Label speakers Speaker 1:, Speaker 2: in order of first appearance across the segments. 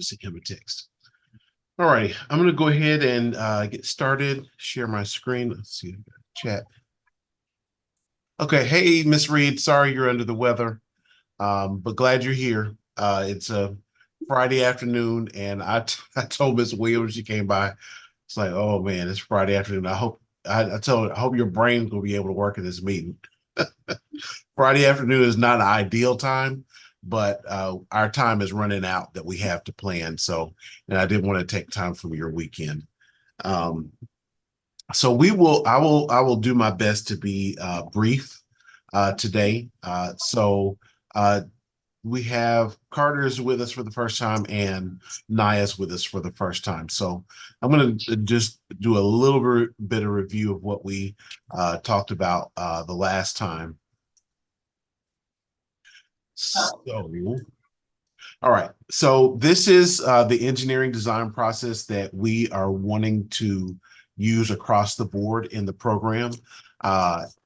Speaker 1: just sent him a text. All right, I'm going to go ahead and get started. Share my screen. Let's see, chat. Okay, hey, Miss Reed. Sorry you're under the weather, but glad you're here. It's a Friday afternoon, and I told Miss Williams, she came by. It's like, oh man, it's Friday afternoon. I told her, I hope your brain will be able to work in this meeting. Friday afternoon is not an ideal time, but our time is running out that we have to plan. So, and I didn't want to take time from your weekend. Um, so I will do my best to be brief today. Uh, we have Carter's with us for the first time and Naya's with us for the first time. So I'm going to just do a little bit of review of what we talked about the last time. So, all right. So this is the engineering design process that we are wanting to use across the board in the program.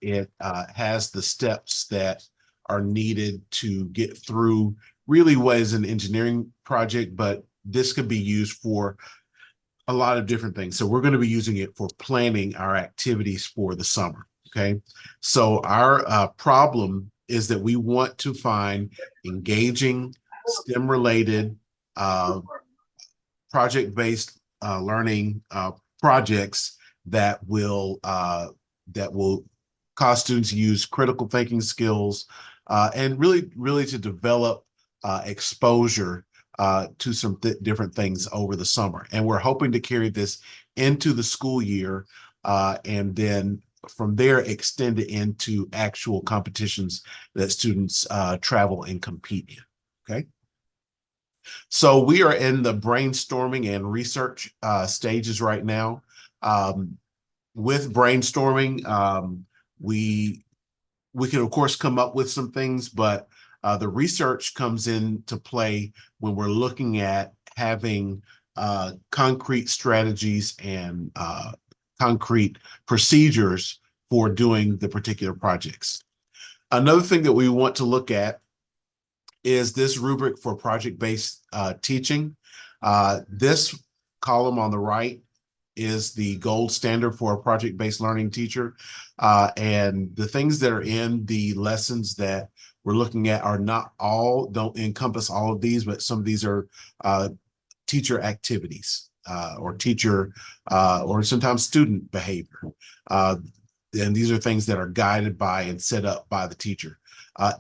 Speaker 1: It has the steps that are needed to get through really what is an engineering project, but this could be used for a lot of different things. So we're going to be using it for planning our activities for the summer. Okay. So our problem is that we want to find engaging STEM related project-based learning projects that will cause students to use critical thinking skills and really to develop exposure to some different things over the summer. And we're hoping to carry this into the school year and then from there extend it into actual competitions that students travel and compete in. Okay. So we are in the brainstorming and research stages right now. With brainstorming, we can of course come up with some things, but the research comes into play when we're looking at having concrete strategies and concrete procedures for doing the particular projects. Another thing that we want to look at is this rubric for project-based teaching. This column on the right is the gold standard for a project-based learning teacher. And the things that are in the lessons that we're looking at are don't encompass all of these, but some of these are teacher activities or teacher or sometimes student behavior. And these are things that are guided by and set up by the teacher.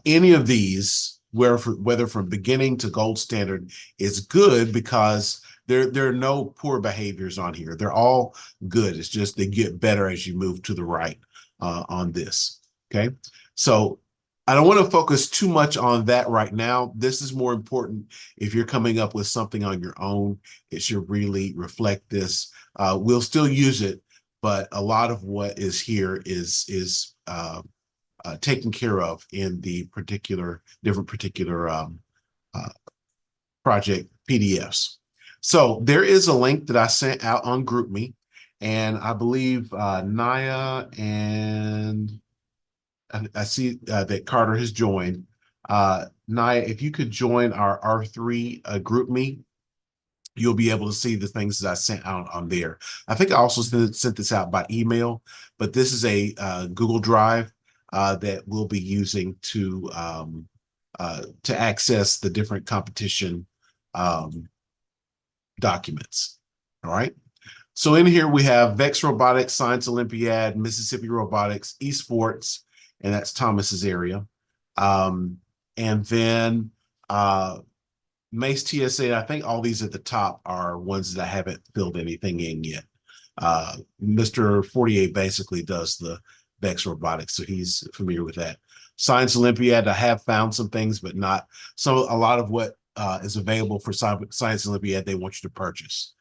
Speaker 1: Any of these, whether from beginning to gold standard, is good because there are no poor behaviors on here. They're all good. It's just they get better as you move to the right on this. Okay, so I don't want to focus too much on that right now. This is more important if you're coming up with something on your own. It should really reflect this. We'll still use it, but a lot of what is here is taken care of in the different particular project PDFs. So there is a link that I sent out on GroupMe, and I believe Naya and I see that Carter has joined. Naya, if you could join our R3 GroupMe, you'll be able to see the things that I sent out on there. I think I also sent this out by email, but this is a Google Drive that we'll be using to access the different competition documents. All right. So in here we have VEX Robotics, Science Olympiad, Mississippi Robotics, Esports, and that's Thomas's area. And then Mace TSA, I think all these at the top are ones that I haven't filled anything in yet. Mr. 48 basically does the VEX Robotics, so he's familiar with that. Science Olympiad, I have found some things, but not so. A lot of what is available for Science Olympiad, they want you to purchase.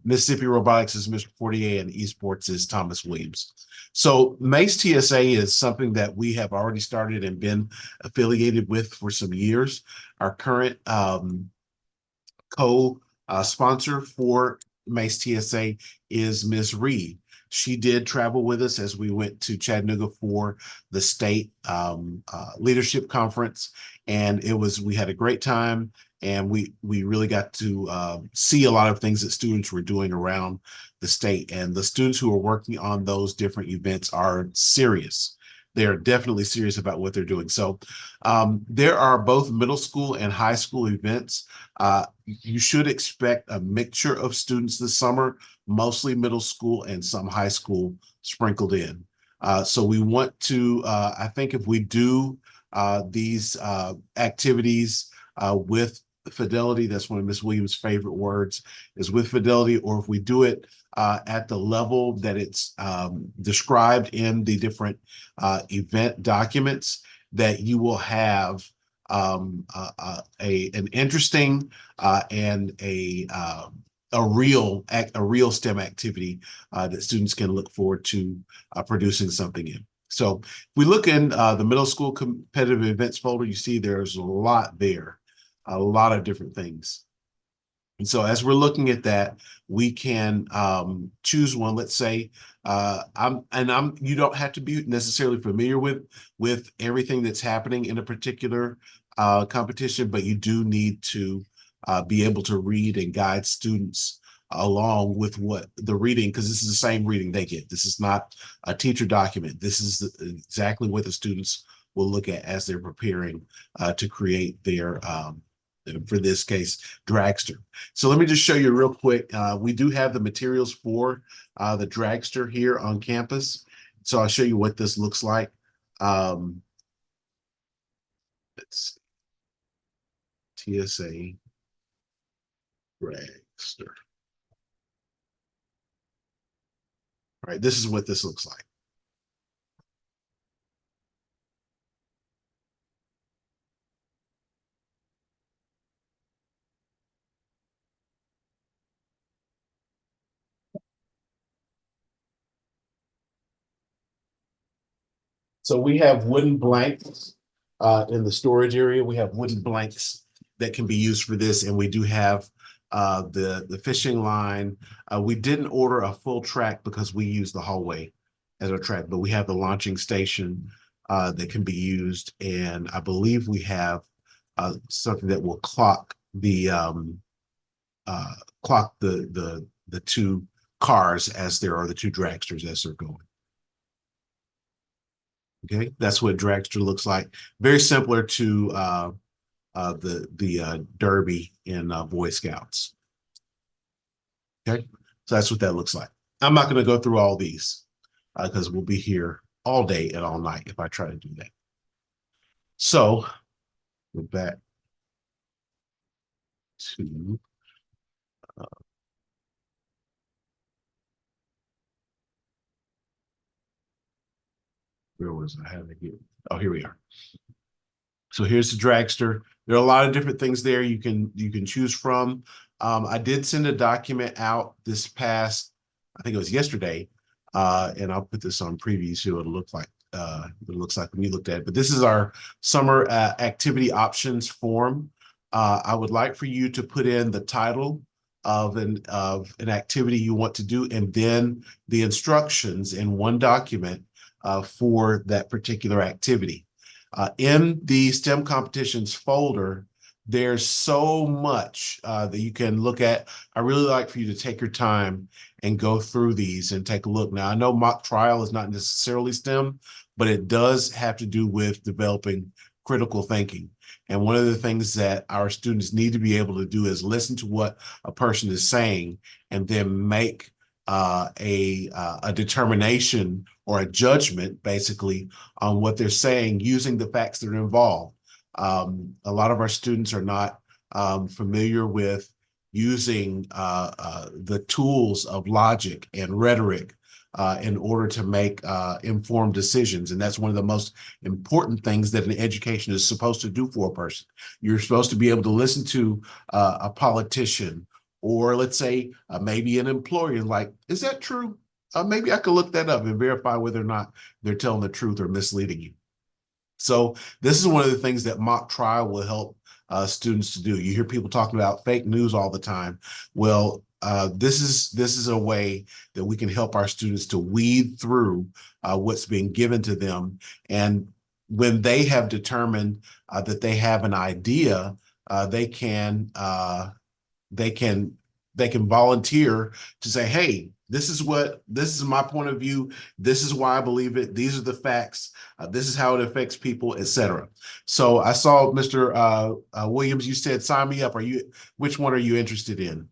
Speaker 1: Mississippi Robotics is Mr. 48 and Esports is Thomas Williams. So Mace TSA is something that we have already started and been affiliated with for some years. Our current co-sponsor for Mace TSA is Ms. Reed. She did travel with us as we went to Chattanooga for the state leadership conference, and we had a great time. and we really got to see a lot of things that students were doing around the state. And the students who are working on those different events are serious. They're definitely serious about what they're doing. So there are both middle school and high school events. You should expect a mixture of students this summer, mostly middle school and some high school sprinkled in. So we want to, I think if we do these activities with fidelity, that's one of Ms. Williams' favorite words, is with fidelity, or if we do it at the level that it's described in the different event documents, that you will have an interesting and a real STEM activity that students can look forward to producing something in. So if we look in the middle school competitive events folder, you see there's a lot there, a lot of different things. And so as we're looking at that, we can choose one. Let's say you don't have to be necessarily familiar with everything that's happening in a particular competition, but you do need to be able to read and guide students along with what the reading, because this is the same reading they get. This is not a teacher document. This is exactly what the students will look at as they're preparing to create their for this case, Dragster. So let me just show you real quick. We do have the materials for the Dragster here on campus. So I'll show you what this looks like. Let's see. TSA Dragster. All right, this is what this looks like. So we have wooden blanks in the storage area. We have wooden blanks that can be used for this, and we do have the fishing line. We didn't order a full track because we use the hallway as our track, but we have the launching station that can be used, and I believe we have something that will clock the two cars as there are the two dragsters as they're going. Okay, that's what dragster looks like. Very similar to the derby in Boy Scouts. Okay, so that's what that looks like. I'm not going to go through all these because we'll be here all day and all night if I try to do that. So we're back to where was I? Had to get. Oh, here we are. So here's the dragster. There are a lot of different things there you can choose from. I did send a document out this past, I think it was yesterday, and I'll put this on preview so it'll look like it looks like when you looked at it. But this is our summer activity options form. I would like for you to put in the title of an activity you want to do, and then the instructions in one document for that particular activity. In the STEM competitions folder, there's so much that you can look at. I really like for you to take your time and go through these and take a look. Now, I know mock trial is not necessarily STEM, but it does have to do with developing critical thinking. And one of the things that our students need to be able to do is listen to what a person is saying and then make a determination or a judgment, basically, on what they're saying using the facts that are involved. A lot of our students are not familiar with using the tools of logic and rhetoric in order to make informed decisions. And that's one of the most important things that an education is supposed to do for a person. You're supposed to be able to listen to a politician, or let's say maybe an employer, like, is that true? Maybe I could look that up and verify whether or not they're telling the truth or misleading you. So this is one of the things that mock trial will help students to do. You hear people talking about fake news all the time. Well, this is a way that we can help our students to weed through what's being given to them. And when they have determined that they have an idea they can they can they can volunteer to say, hey, this is my point of view. This is why I believe it. These are the facts. This is how it affects people, etc. So I saw Mr. Williams, you said sign me up. Which one are you interested in?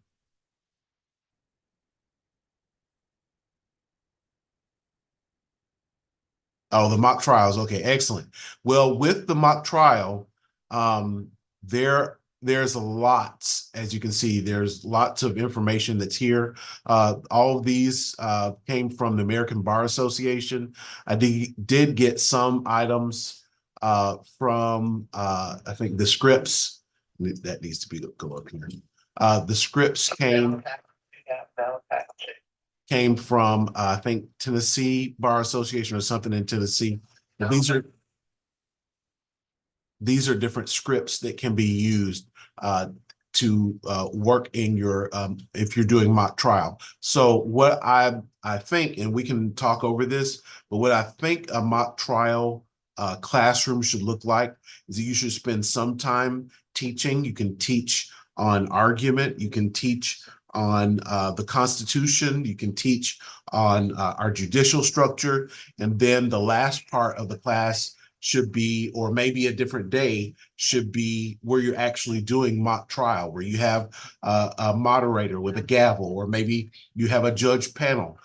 Speaker 1: Oh, the mock trials. Okay, excellent. Well, with the mock trial, um, there's a lot, as you can see, there's lots of information that's here. All of these came from the American Bar Association. I did get some items from I think the scripts that needs to be go up here. The scripts came from I think Tennessee Bar Association or something in Tennessee. Now, these are different scripts that can be used to work in your if you're doing mock trial. So what I think, and we can talk over this, but what I think a mock trial classroom should look like is that you should spend some time teaching. You can teach on argument. You can teach on the Constitution. You can teach on our judicial structure. And then the last part of the class should be, or maybe a different day, should be where you're actually doing mock trial, where you have a moderator with a gavel, or maybe you have a judge panel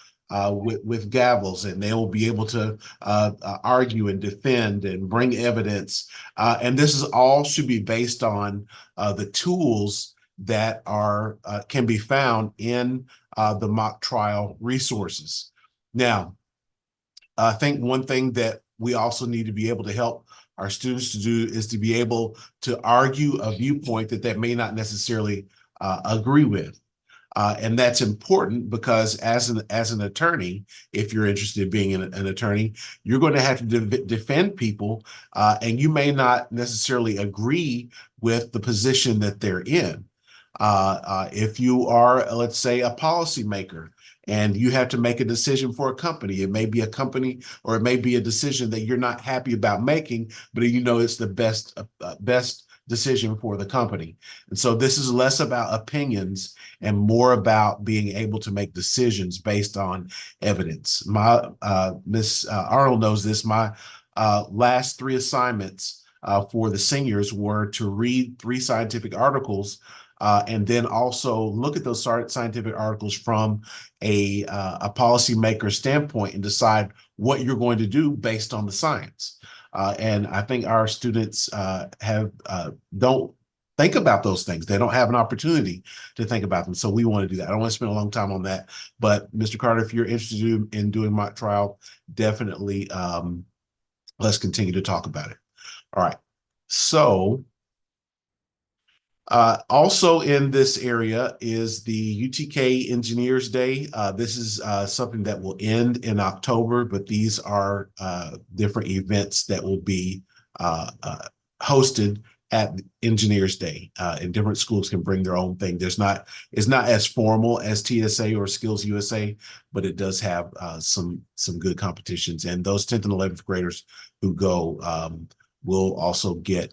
Speaker 1: with gavels, and they'll be able to argue and defend and bring evidence. And this is all should be based on the tools that are can be found in the mock trial resources. Now, I think one thing that we also need to be able to help our students to do is to be able to argue a viewpoint that may not necessarily agree with. And that's important because as an attorney, if you're interested in being an attorney, you're going to have to defend people, and you may not necessarily agree with the position that they're in. If you are, let's say, a policymaker, and you have to make a decision for a company, it may be a company, or it may be a decision that you're not happy about making, but you know it's the best decision for the company. And so this is less about opinions and more about being able to make decisions based on evidence. My Miss Arnold knows this. My last three assignments for the seniors were to read 3 scientific articles, and then also look at those scientific articles from a policymaker standpoint and decide what you're going to do based on the science. And I think our students have don't think about those things. They don't have an opportunity to think about them. So we want to do that. I don't want to spend a long time on that. But Mr. Carter, if you're interested in doing mock trial, definitely let's continue to talk about it. All right. So also in this area is the UTK Engineers Day. This is something that will end in October, but these are different events that will be hosted at Engineers Day. And different schools can bring their own thing. It's not as formal as TSA or Skills USA, but it does have some good competitions. And those 10th and 11th graders who go will also get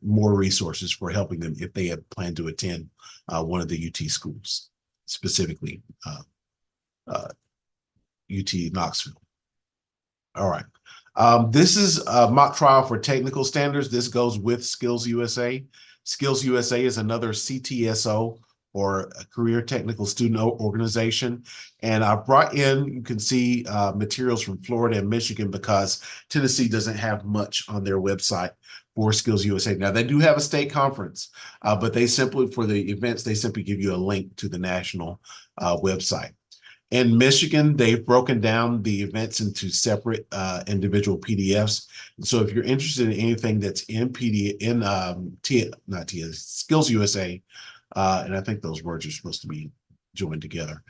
Speaker 1: more resources for helping them if they have planned to attend one of the UT schools, specifically UT Knoxville. All right. This is a mock trial for technical standards. This goes with Skills USA. Skills USA is another CTSO, or a Career Technical Student Organization. And I brought in, you can see materials from Florida and Michigan, because Tennessee doesn't have much on their website for Skills USA. Now, they do have a state conference, but they simply, for the events, they simply give you a link to the national website. In Michigan, they've broken down the events into separate individual PDFs. So if you're interested in anything that's in Skills USA, and I think those words are supposed to be joined together.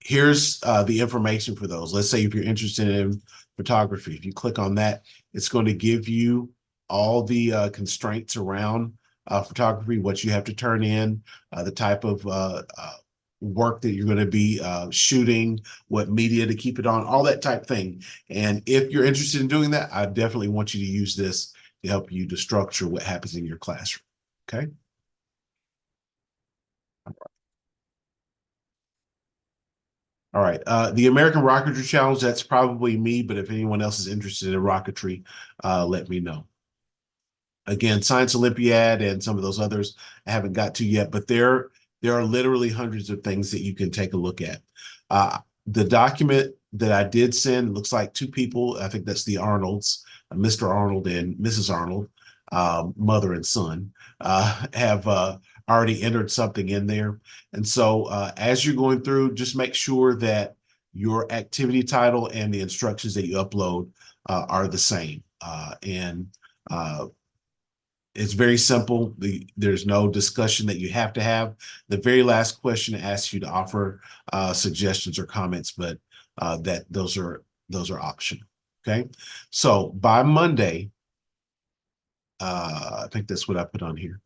Speaker 1: Here's the information for those. Let's say if you're interested in photography, if you click on that, it's going to give you all the constraints around photography, what you have to turn in, the type of work that you're going to be shooting, what media to keep it on, all that type thing. And if you're interested in doing that, I definitely want you to use this to help you to structure what happens in your classroom. Okay. All right. The American Rocketry Challenge, that's probably me, but if anyone else is interested in rocketry, let me know. Again, Science Olympiad and some of those others I haven't got to yet, but there are literally hundreds of things that you can take a look at. The document that I did send looks like two people. I think that's the Arnolds, Mr. Arnold and Mrs. Arnold, mother and son, have already entered something in there. And so as you're going through, just make sure that your activity title and the instructions that you upload are the same. And it's very simple. There's no discussion that you have to have. The very last question asks you to offer suggestions or comments, but that those are optional. Okay, so by Monday, I think that's what I put on here.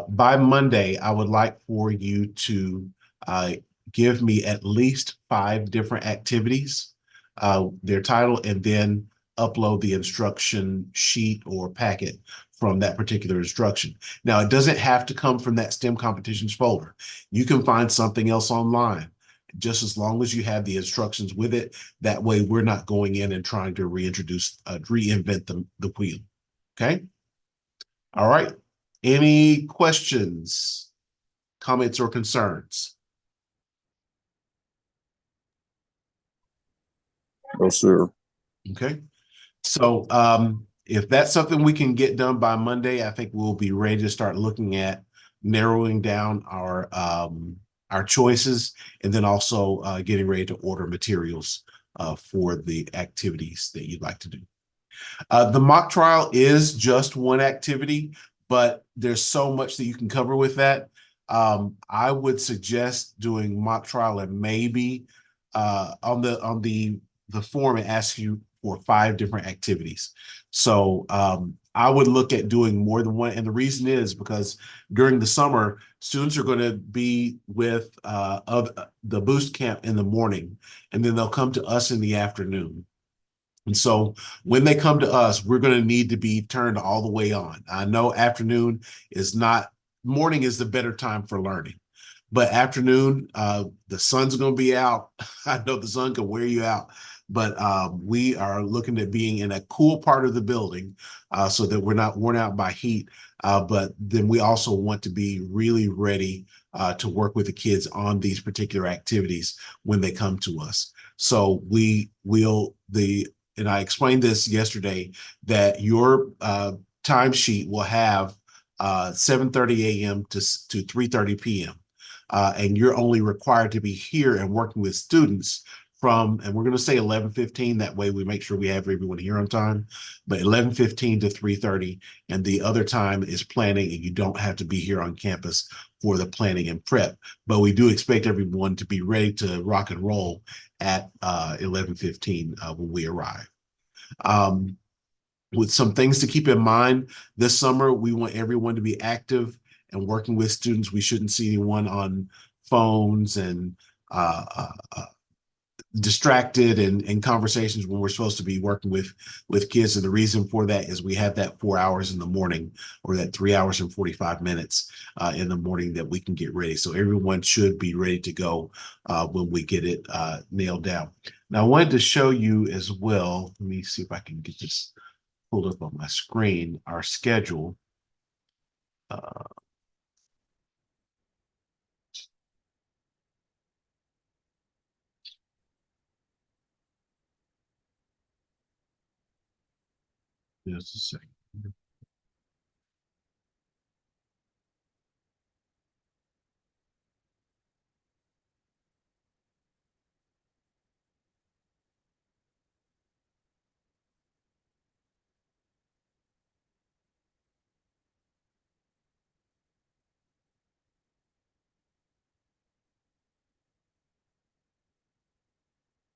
Speaker 1: By Monday, I would like for you to uh, give me at least 5 different activities, their title, and then upload the instruction sheet or packet from that particular instruction. Now, it doesn't have to come from that STEM competitions folder. You can find something else online, just as long as you have the instructions with it. That way, we're not going in and trying to reinvent the wheel. Okay. All right. Any questions, comments, or concerns?
Speaker 2: No, sir.
Speaker 1: Okay. So if that's something we can get done by Monday, I think we'll be ready to start looking at narrowing down our choices, and then also getting ready to order materials for the activities that you'd like to do. The mock trial is just one activity, but there's so much that you can cover with that. I would suggest doing mock trial, and maybe on the form it asks you for 5 different activities. So I would look at doing more than one. And the reason is because during the summer, students are going to be with the boost camp in the morning, and then they'll come to us in the afternoon. And so when they come to us, we're going to need to be turned all the way on. I know afternoon is not, morning is the better time for learning. But afternoon, the sun's going to be out. I know the sun can wear you out, but we are looking at being in a cool part of the building so that we're not worn out by heat. But then we also want to be really ready to work with the kids on these particular activities when they come to us. So and I explained this yesterday, that your timesheet will have 7:30 a.m. to 3:30 p.m. And you're only required to be here and working with students from, and we're going to say 11:15. That way we make sure we have everyone here on time, but 11:15 to 3:30. And the other time is planning, and you don't have to be here on campus for the planning and prep. But we do expect everyone to be ready to rock and roll at 11:15 when we arrive. Um, with some things to keep in mind, this summer, we want everyone to be active and working with students. We shouldn't see anyone on phones and distracted and in conversations when we're supposed to be working with kids. And the reason for that is we have that 4 hours in the morning, or that 3 hours and 45 minutes in the morning, that we can get ready. So everyone should be ready to go when we get it nailed down. Now, I wanted to show you as well. Let me see if I can get this pulled up on my screen, our schedule. Just a second.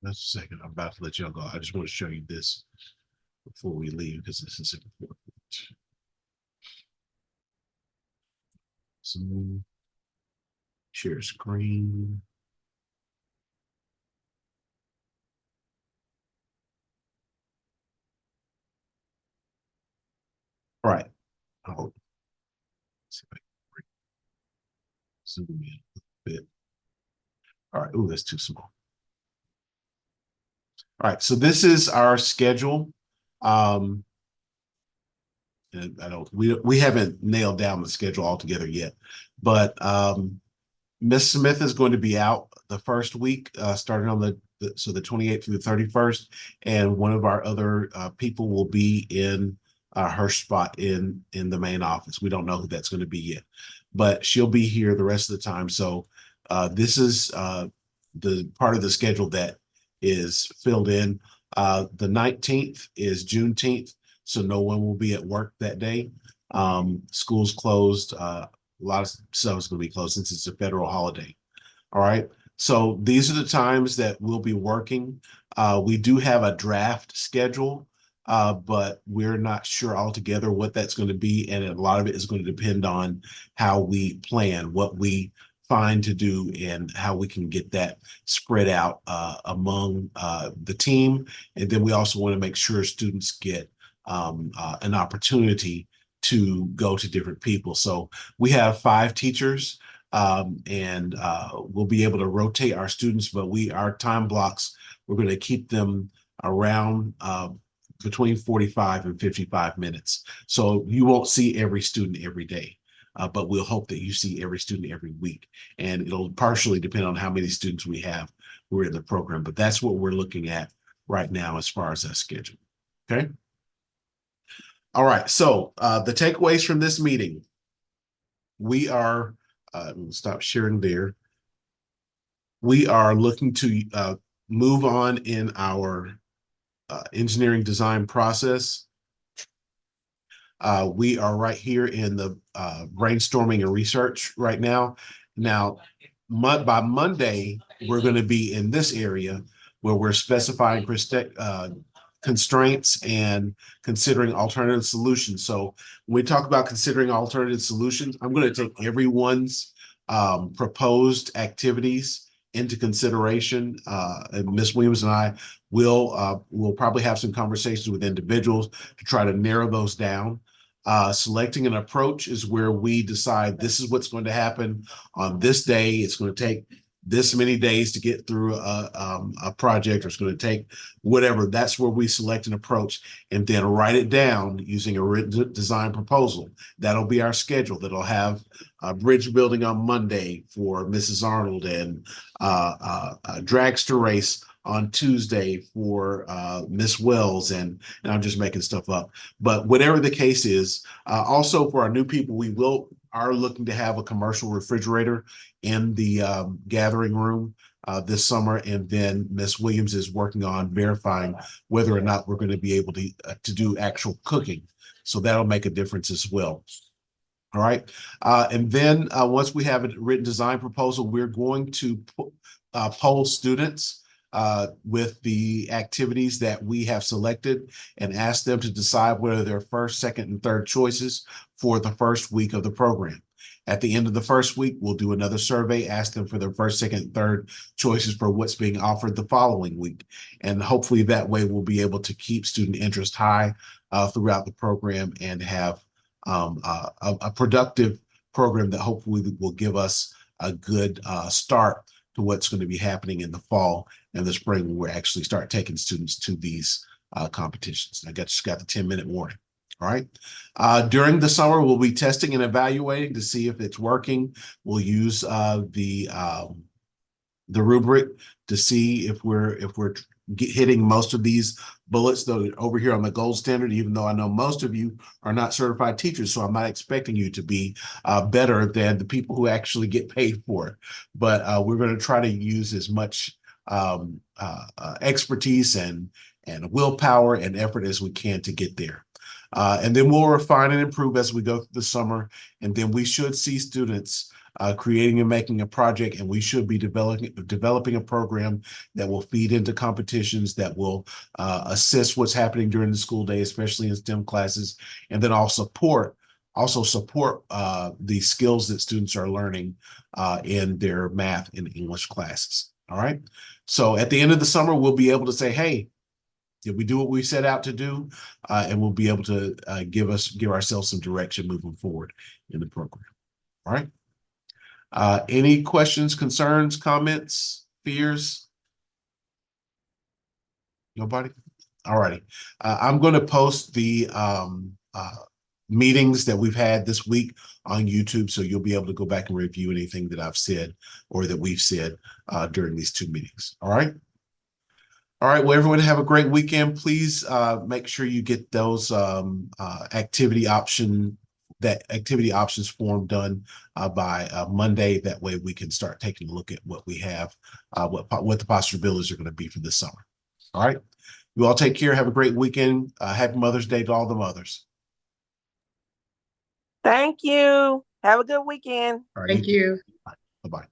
Speaker 1: Just a second. I'm about to let y'all go. I just want to show you this before we leave, because this is important. So, share screen. All right. Oh, See if I can zoom in a bit. All right. Oh, that's too small. All right. So this is our schedule. Um, and we haven't nailed down the schedule altogether yet, but Miss Smith is going to be out the first week, starting on the 28th through the 31st, and one of our other people will be in her spot in the main office. We don't know who that's going to be yet, but she'll be here the rest of the time. So this is the part of the schedule that is filled in. The 19th is Juneteenth, so no one will be at work that day. School's closed. A lot of stuff is going to be closed since it's a federal holiday. All right. So these are the times that we'll be working. We do have a draft schedule, but we're not sure altogether what that's going to be. And a lot of it is going to depend on how we plan, what we find to do, and how we can get that spread out among the team. And then we also want to make sure students get an opportunity to go to different people. So we have 5 teachers, and we'll be able to rotate our students, but our time blocks, we're going to keep them around between 45 and 55 minutes. So you won't see every student every day. But we'll hope that you see every student every week. And it'll partially depend on how many students we have who are in the program. But that's what we're looking at right now as far as that schedule. Okay. All right. So the takeaways from this meeting, we are, stop sharing there. We are looking to move on in our engineering design process. We are right here in the brainstorming and research right now. Now, by Monday, we're going to be in this area where we're specifying constraints and considering alternative solutions. So when we talk about considering alternative solutions, I'm going to take everyone's proposed activities into consideration. And Ms. Williams and I will probably have some conversations with individuals to try to narrow those down. Selecting an approach is where we decide this is what's going to happen on this day. It's going to take this many days to get through a project, or it's going to take whatever. That's where we select an approach and then write it down using a written design proposal. That'll be our schedule. That'll have a bridge building on Monday for Mrs. Arnold, and a dragster race on Tuesday for Miss Wells, and I'm just making stuff up. But whatever the case is, also for our new people, we are looking to have a commercial refrigerator in the gathering room this summer, and then Miss Williams is working on verifying whether or not we're going to be able to do actual cooking. So that'll make a difference as well. All right. And then once we have a written design proposal, we're going to poll students with the activities that we have selected and ask them to decide whether they're first, second, and third choices for the first week of the program. At the end of the first week, we'll do another survey, ask them for their first, second, and third choices for what's being offered the following week. And hopefully that way we'll be able to keep student interest high throughout the program and have a productive program that hopefully will give us a good start to what's going to be happening in the fall and the spring, when we actually start taking students to these competitions. I just got the 10-minute warning. All right. During the summer, we'll be testing and evaluating to see if it's working. We'll use the rubric to see if we're hitting most of these bullets, though over here on the gold standard, even though I know most of you are not certified teachers, so I'm not expecting you to be better than the people who actually get paid for it. But we're going to try to use as much expertise and willpower and effort as we can to get there. And then we'll refine and improve as we go through the summer. And then we should see students creating and making a project, and we should be developing a program that will feed into competitions, that will assist what's happening during the school day, especially in STEM classes, and then also support the skills that students are learning in their math and English classes. All right. So at the end of the summer, we'll be able to say, hey, if we do what we set out to do, and we'll be able to give ourselves some direction moving forward in the program. All right. Any questions, concerns, comments, fears? Nobody? All righty. I'm going to post the meetings that we've had this week on YouTube, so you'll be able to go back and review anything that I've said or that we've said during these 2 meetings. All right. All right. Well, everyone have a great weekend. Please make sure you get those activity options form done by Monday. That way we can start taking a look at what we have, what the possibilities are going to be for this summer. All right. You all take care. Have a great weekend. Happy Mother's Day to all the mothers.
Speaker 2: Thank you. Have a good weekend.
Speaker 1: All right.
Speaker 3: Thank you.
Speaker 1: Bye-bye.